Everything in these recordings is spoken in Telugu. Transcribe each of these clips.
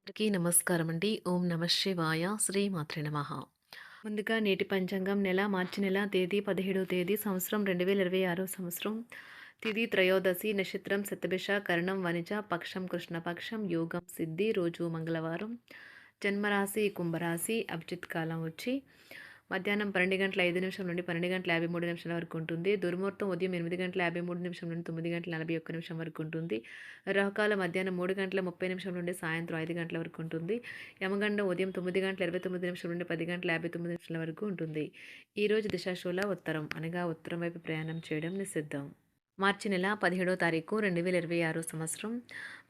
అందరికీ నమస్కారం అండి. ఓం నమ శివాయ. శ్రీమాత్రే నమః. ముందుగా నేటి పంచాంగం మార్చి నెల తేదీ 17వ తేదీ సంవత్సరం 2026 సంవత్సరం. తిథి త్రయోదశి, నక్షత్రం శతభిష, కరణం వనిజ, పక్షం కృష్ణపక్షం, యోగం సిద్ధి, రోజు మంగళవారం. జన్మరాశి కుంభరాశి, అభిజిత్ కాలం వచ్చి మధ్యాహ్నం 12:05 నుండి 12:53 వరకు ఉంటుంది. దుర్ముహూర్తం ఉదయం 8:53 నుండి 9:41 వరకు ఉంటుంది. రాహుకాలం మధ్యాహ్నం 3:30 నుండి సాయంత్రం 5 గంటల వరకు ఉంటుంది. యమగండం ఉదయం 9:29 నుండి 10:59 వరకు ఉంటుంది. ఈరోజు దిశాశూల ఉత్తరం అనగా ఉత్తరం వైపు ప్రయాణం చేయడం నిషిద్ధం. మార్చి నెల 17వ తారీఖు 2026 సంవత్సరం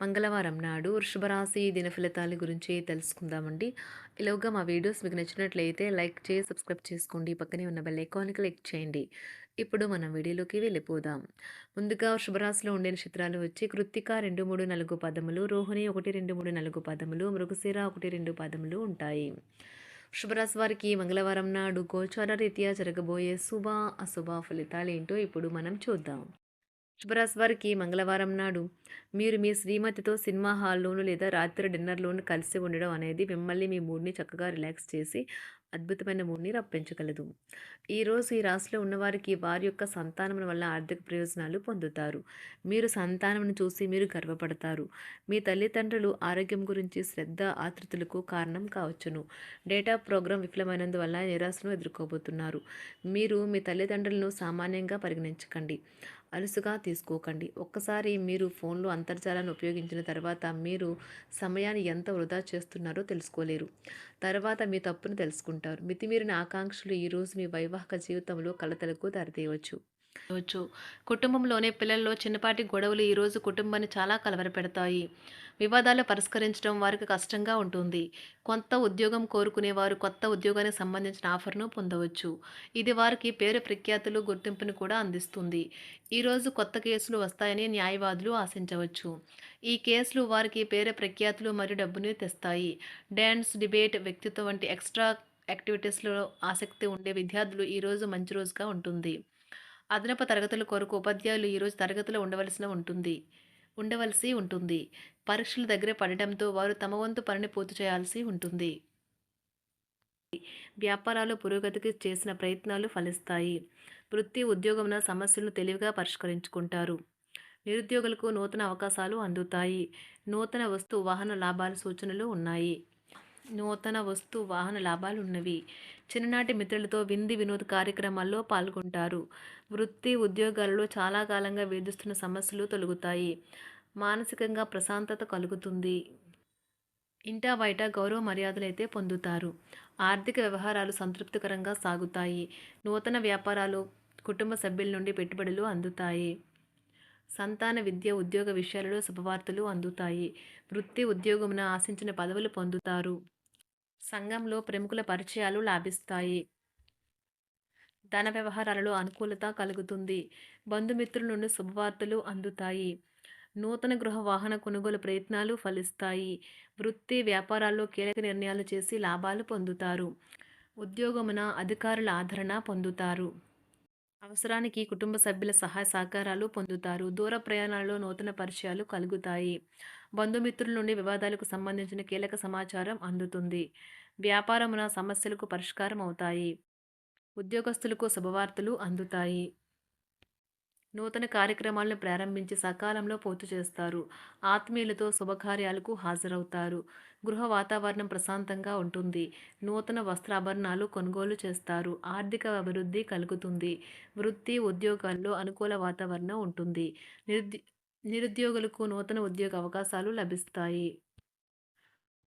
మంగళవారం నాడు వృషభ రాశి దిన ఫలితాల గురించి తెలుసుకుందామండి. ఈలోగా మా వీడియోస్ మీకు నచ్చినట్లయితే లైక్ చేసి సబ్స్క్రైబ్ చేసుకోండి. పక్కనే ఉన్న బెల్ ఐకాన్ని క్లిక్ చేయండి. ఇప్పుడు మనం వీడియోలోకి వెళ్ళిపోదాం. ముందుగా వృషభ రాశిలో ఉండే నక్షత్రాలు వచ్చి కృత్తిక 2, 3, 4 పదములు, రోహిణి 1, 2, 3, 4 పదములు, మృగశిర 1, 2 పదములు ఉంటాయి. వృషభరాశి వారికి మంగళవారం నాడు గోచార రీత్యా జరగబోయే శుభ అశుభ ఫలితాలు ఏంటో ఇప్పుడు మనం చూద్దాం. వృషభరాశి వారికి మంగళవారం నాడు మీరు మీ శ్రీమతితో సినిమా హాల్లోను లేదా రాత్రి డిన్నర్లోను కలిసి ఉండడం అనేది మిమ్మల్ని మీ మూడ్ని చక్కగా రిలాక్స్ చేసి అద్భుతమైన మూడ్ని రప్పించగలదు. ఈరోజు ఈ రాశిలో ఉన్నవారికి వారి యొక్క సంతానం వల్ల ఆర్థిక ప్రయోజనాలు పొందుతారు. మీరు సంతానం చూసి మీరు గర్వపడతారు. మీ తల్లిదండ్రులు ఆరోగ్యం గురించి శ్రద్ధ ఆతృతలకు కారణం కావచ్చును. డేటా ప్రోగ్రాం విఫలమైనందువల్ల నిరాశను ఎదుర్కోబోతున్నారు. మీరు మీ తల్లిదండ్రులను సామాన్యంగా పరిగణించకండి. అలుసుగా తీసుకోకండి. ఒక్కసారి మీరు ఫోన్లో అంతర్జాలాన్ని ఉపయోగించిన తర్వాత మీరు సమయాన్ని ఎంత వృధా చేస్తున్నారో తెలుసుకోలేరు. తర్వాత మీ తప్పును తెలుసుకుంటారు. మితిమీరిన ఆకాంక్షలు ఈరోజు మీ వైవాహిక జీవితంలో కలతలకు దారితీయవచ్చు. కుటుంబంలోనే పిల్లల్లో చిన్నపాటి గొడవలు ఈరోజు కుటుంబాన్ని చాలా కలవరపెడతాయి. వివాదాలు పరిష్కరించడం వారికి కష్టంగా ఉంటుంది. కొత్త ఉద్యోగం కోరుకునేవారు కొత్త ఉద్యోగానికి సంబంధించిన ఆఫర్ను పొందవచ్చు. ఇది వారికి పేరు ప్రఖ్యాతులు గుర్తింపును కూడా అందిస్తుంది. ఈరోజు కొత్త కేసులు వస్తాయని న్యాయవాదులు ఆశించవచ్చు. ఈ కేసులు వారికి పేరు ప్రఖ్యాతులు మరియు డబ్బుని తెస్తాయి. డ్యాన్స్, డిబేట్, వ్యక్తిత్వం వంటి ఎక్స్ట్రా యాక్టివిటీస్లో ఆసక్తి ఉండే విద్యార్థులు ఈరోజు మంచి రోజుగా ఉంటుంది. అదనపు తరగతుల కొరకు ఉపాధ్యాయులు ఈరోజు తరగతిలో ఉండవలసి ఉంటుంది. పరీక్షలు దగ్గర పడటంతో వారు తమ వంతు పనిని పూర్తి చేయాల్సి ఉంటుంది. వ్యాపారాలు పురోగతికి చేసిన ప్రయత్నాలు ఫలిస్తాయి. వృత్తి ఉద్యోగమున సమస్యలను తెలివిగా పరిష్కరించుకుంటారు. నిరుద్యోగులకు నూతన అవకాశాలు అందుతాయి. నూతన వస్తు వాహన లాభాల సూచనలు ఉన్నాయి. ఉన్నవి. చిన్ననాటి మిత్రులతో వినోద కార్యక్రమాల్లో పాల్గొంటారు. వృత్తి ఉద్యోగాలలో చాలా కాలంగా వేధిస్తున్న సమస్యలు తొలగుతాయి. మానసికంగా ప్రశాంతత కలుగుతుంది. ఇంటా బయట గౌరవ మర్యాదలైతే పొందుతారు. ఆర్థిక వ్యవహారాలు సంతృప్తికరంగా సాగుతాయి. నూతన వ్యాపారాలు కుటుంబ సభ్యుల నుండి పెట్టుబడులు అందుతాయి. సంతాన విద్య ఉద్యోగ విషయాలలో శుభవార్తలు అందుతాయి. వృత్తి ఉద్యోగమున ఆశించిన పదవులు పొందుతారు. సంఘంలో ప్రముఖుల పరిచయాలు లాభిస్తాయి. ధన వ్యవహారాలలో అనుకూలత కలుగుతుంది. బంధుమిత్రుల నుండి శుభవార్తలు అందుతాయి. నూతన గృహ వాహన కొనుగోలు ప్రయత్నాలు ఫలిస్తాయి. వృత్తి వ్యాపారాల్లో కీలక నిర్ణయాలు చేసి లాభాలు పొందుతారు. ఉద్యోగమున అధికారుల ఆదరణ పొందుతారు. అవసరానికి కుటుంబ సభ్యుల సహాయ సహకారాలు పొందుతారు. దూర ప్రయాణాలలో నూతన పరిచయాలు కలుగుతాయి. బంధుమిత్రుల నుండి వివాదాలకు సంబంధించిన కీలక సమాచారం అందుతుంది. వ్యాపారమున సమస్యలకు పరిష్కారం అవుతాయి. ఉద్యోగస్తులకు శుభవార్తలు అందుతాయి. నూతన కార్యక్రమాలను ప్రారంభించి సకాలంలో పూర్తి చేస్తారు. ఆత్మీయులతో శుభకార్యాలకు హాజరవుతారు. గృహ వాతావరణం ప్రశాంతంగా ఉంటుంది. నూతన వస్త్రాభరణాలు కొనుగోలు చేస్తారు. ఆర్థిక అభివృద్ధి కలుగుతుంది. వృత్తి ఉద్యోగాల్లో అనుకూల వాతావరణం ఉంటుంది. నిరుద్యోగులకు నూతన ఉద్యోగ అవకాశాలు లభిస్తాయి.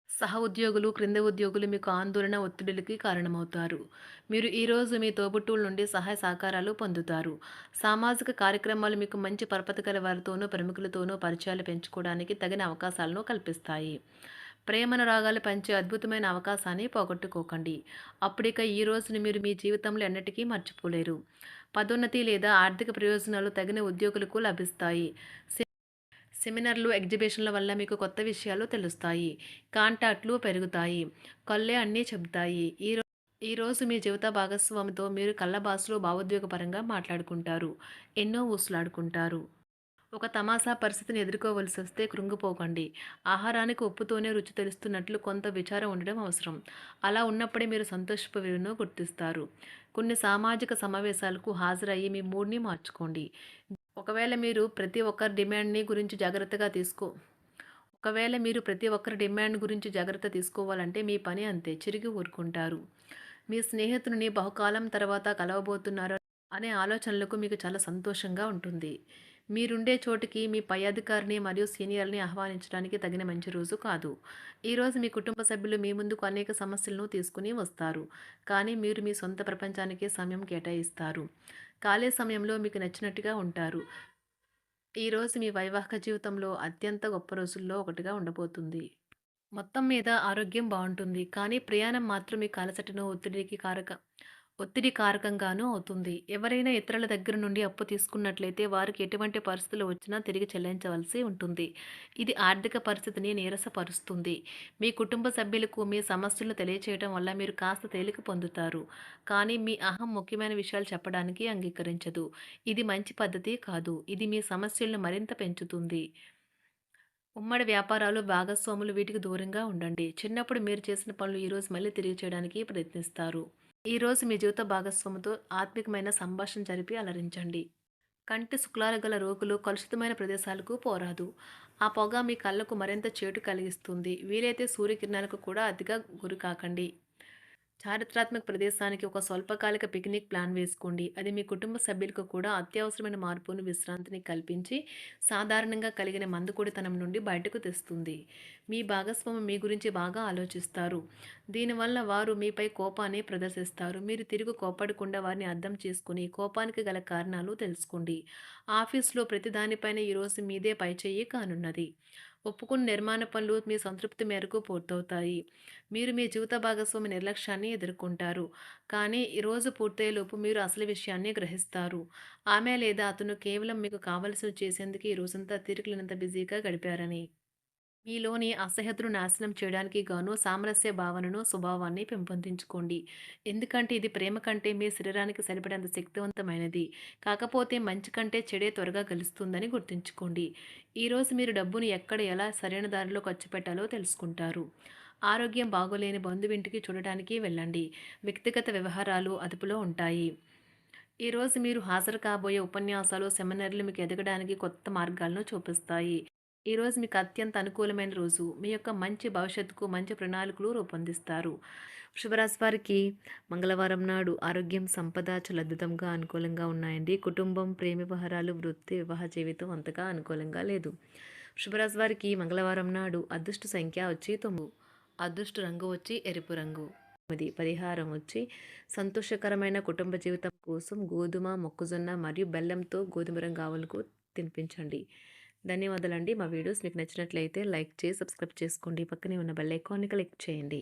సహ ఉద్యోగులు, క్రింద ఉద్యోగులు మీకు ఆందోళన, ఒత్తిడులకి కారణమవుతారు. మీరు ఈరోజు మీ తోబుట్టువుల నుండి సహాయ సహకారాలు పొందుతారు. సామాజిక కార్యక్రమాలు మీకు మంచి పరపతి గల వారితోనూ, ప్రముఖులతోనూ పరిచయాలు పెంచుకోవడానికి తగిన అవకాశాలను కల్పిస్తాయి. ప్రేమనురాగాలు పంచే అద్భుతమైన అవకాశాన్ని పోగొట్టుకోకండి. అప్పుడిక ఈ రోజును మీరు మీ జీవితంలో ఎన్నటికీ మర్చిపోలేరు. పదోన్నతి లేదా ఆర్థిక ప్రయోజనాలు తగిన ఉద్యోగులకు లభిస్తాయి. సెమినార్లు, ఎగ్జిబిషన్ల వల్ల మీకు కొత్త విషయాలు తెలుస్తాయి. కాంటాక్ట్లు పెరుగుతాయి. కళ్ళే అన్నీ చెబుతాయి. ఈరోజు మీ జీవిత భాగస్వామితో మీరు కళ్ళ భాషలో భావోద్వేగపరంగా మాట్లాడుకుంటారు. ఎన్నో ఊసులాడుకుంటారు. ఒక తమాషా పరిస్థితిని ఎదుర్కోవలసొస్తే కృంగిపోకండి. ఆహారానికి ఉప్పుతోనే రుచి తెలుస్తున్నట్లు కొంత విచారం ఉండడం అవసరం. అలా ఉన్నప్పుడే మీరు సంతోషపు విలువను గుర్తిస్తారు. కొన్ని సామాజిక సమావేశాలకు హాజరయ్యి మీ మూడ్‌ని మార్చుకోండి. ఒకవేళ మీరు ప్రతి ఒక్కరి డిమాండ్‌ని గురించి జాగ్రత్తగా తీసుకో ఒకవేళ మీరు ప్రతి ఒక్కరి డిమాండ్ గురించి జాగ్రత్త తీసుకోవాలంటే మీ పని అంతే. చిరిగి ఊరుకుంటారు. మీ స్నేహితుడిని బహుకాలం తర్వాత కలవబోతున్నారు అనే ఆలోచనలకు మీకు చాలా సంతోషంగా ఉంటుంది. మీరుండే చోటికి మీ పై అధికారిని మరియు సీనియర్‌ని ఆహ్వానించడానికి తగిన మంచి రోజు కాదు. ఈరోజు మీ కుటుంబ సభ్యులు మీ ముందుకు అనేక సమస్యలను తీసుకొని వస్తారు. కానీ మీరు మీ సొంత ప్రపంచానికే సమయం కేటాయిస్తారు. ఖాళీ సమయంలో మీకు నచ్చినట్టుగా ఉంటారు. ఈరోజు మీ వైవాహిక జీవితంలో అత్యంత గొప్ప రోజుల్లో ఒకటిగా ఉండబోతుంది. మొత్తం మీద ఆరోగ్యం బావుంటుంది. కానీ ప్రయాణం మాత్రం మీకు అలసటను, ఒత్తిడి కారకంగానూ అవుతుంది. ఎవరైనా ఇతరుల దగ్గర నుండి అప్పు తీసుకున్నట్లయితే వారికి ఎటువంటి పరిస్థితులు వచ్చినా తిరిగి చెల్లించవలసి ఉంటుంది. ఇది ఆర్థిక పరిస్థితిని నీరసపరుస్తుంది. మీ కుటుంబ సభ్యులకు మీ సమస్యలను తెలియచేయడం వల్ల మీరు కాస్త తేలిక పొందుతారు. కానీ మీ అహం ముఖ్యమైన విషయాలు చెప్పడానికి అంగీకరించదు. ఇది మంచి పద్ధతి కాదు. ఇది మీ సమస్యలను మరింత పెంచుతుంది. ఉమ్మడి వ్యాపారాలు, భాగస్వాములు వీటికి దూరంగా ఉండండి. చిన్నప్పుడు మీరు చేసిన పనులు ఈరోజు మళ్ళీ తిరిగి చేయడానికి ప్రయత్నిస్తారు. ఈరోజు మీ జీవిత భాగస్వామితో ఆత్మికమైన సంభాషణ జరిపి అలరించండి. కంటి శుక్లాలు గల రోగులు కలుషితమైన ప్రదేశాలకు పోరాదు. ఆ పొగ మీ కళ్ళకు మరింత చేటు కలిగిస్తుంది. వీలైతే సూర్యకిరణాలకు కూడా అతిగా గురికాకండి. చారిత్రాత్మక ప్రదేశానికి ఒక స్వల్పకాలిక పిక్నిక్ ప్లాన్ వేసుకోండి. అది మీ కుటుంబ సభ్యులకు కూడా అత్యవసరమైన మార్పును, విశ్రాంతిని కల్పించి సాధారణంగా కలిగిన మందుకొడితనం నుండి బయటకు తెస్తుంది. మీ భాగస్వామి మీ గురించి బాగా ఆలోచిస్తారు. దీనివల్ల వారు మీపై కోపాన్ని ప్రదర్శిస్తారు. మీరు తిరిగి కోపడకుండా వారిని అర్థం చేసుకుని కోపానికి గల కారణాలు తెలుసుకోండి. ఆఫీస్లో ప్రతి దానిపైన ఈరోజు మీదే పైచేయి కానున్నది. ఒప్పుకున్న నిర్మాణ పనులు మీ సంతృప్తి మేరకు పూర్తవుతాయి. మీరు మీ జీవిత భాగస్వామి నిర్లక్ష్యాన్ని ఎదుర్కొంటారు. కానీ ఈ రోజు పూర్తయ్యేలోపు మీరు అసలు విషయాన్ని గ్రహిస్తారు. ఆమె లేదా అతను కేవలం మీకు కావలసినవి చేసేందుకు ఈ రోజంతా తీరికలేనంత బిజీగా గడిపారని. మీలోని అసహ్యతను నాశనం చేయడానికి గాను సామరస్య భావనను, స్వభావాన్ని పెంపొందించుకోండి. ఎందుకంటే ఇది ప్రేమ కంటే మీ శరీరానికి సరిపడేంత శక్తివంతమైనది. కాకపోతే మంచి కంటే చెడే త్వరగా గెలుస్తుందని గుర్తుంచుకోండి. ఈరోజు మీరు డబ్బును ఎక్కడ ఎలా సరైన దారిలో ఖర్చు పెట్టాలో తెలుసుకుంటారు. ఆరోగ్యం బాగోలేని బంధువింటికి చూడటానికి వెళ్ళండి. వ్యక్తిగత వ్యవహారాలు అదుపులో ఉంటాయి. ఈరోజు మీరు హాజరు కాబోయే ఉపన్యాసాలు, సెమినార్లు మీకు ఎదగడానికి కొత్త మార్గాలను చూపిస్తాయి. ఈరోజు మీకు అత్యంత అనుకూలమైన రోజు. మీ యొక్క మంచి భవిష్యత్తుకు మంచి ప్రణాళికలు రూపొందిస్తారు. వృషభరాశి వారికి మంగళవారం నాడు ఆరోగ్యం, సంపద చాలా అద్భుతంగా అనుకూలంగా ఉన్నాయండి. కుటుంబం, ప్రేమ వ్యవహారాలు, వృత్తి, వివాహ జీవితం అంతగా అనుకూలంగా లేదు. వృషభరాశి వారికి మంగళవారం నాడు అదృష్ట సంఖ్య వచ్చి 9. అదృష్ట రంగు వచ్చి ఎరుపు రంగు. పరిహారం వచ్చి సంతోషకరమైన కుటుంబ జీవితం కోసం గోధుమ, మొక్కజొన్న మరియు బెల్లంతో గోధుమ రంగు ఆవులకు తినిపించండి. ధన్యవాదాలండి. మా వీడియోస్ మీకు నచ్చినట్లయితే లైక్ చేసి సబ్స్క్రైబ్ చేసుకోండి. పక్కనే ఉన్న బెల్ ఐకాన్ని క్లిక్ చేయండి.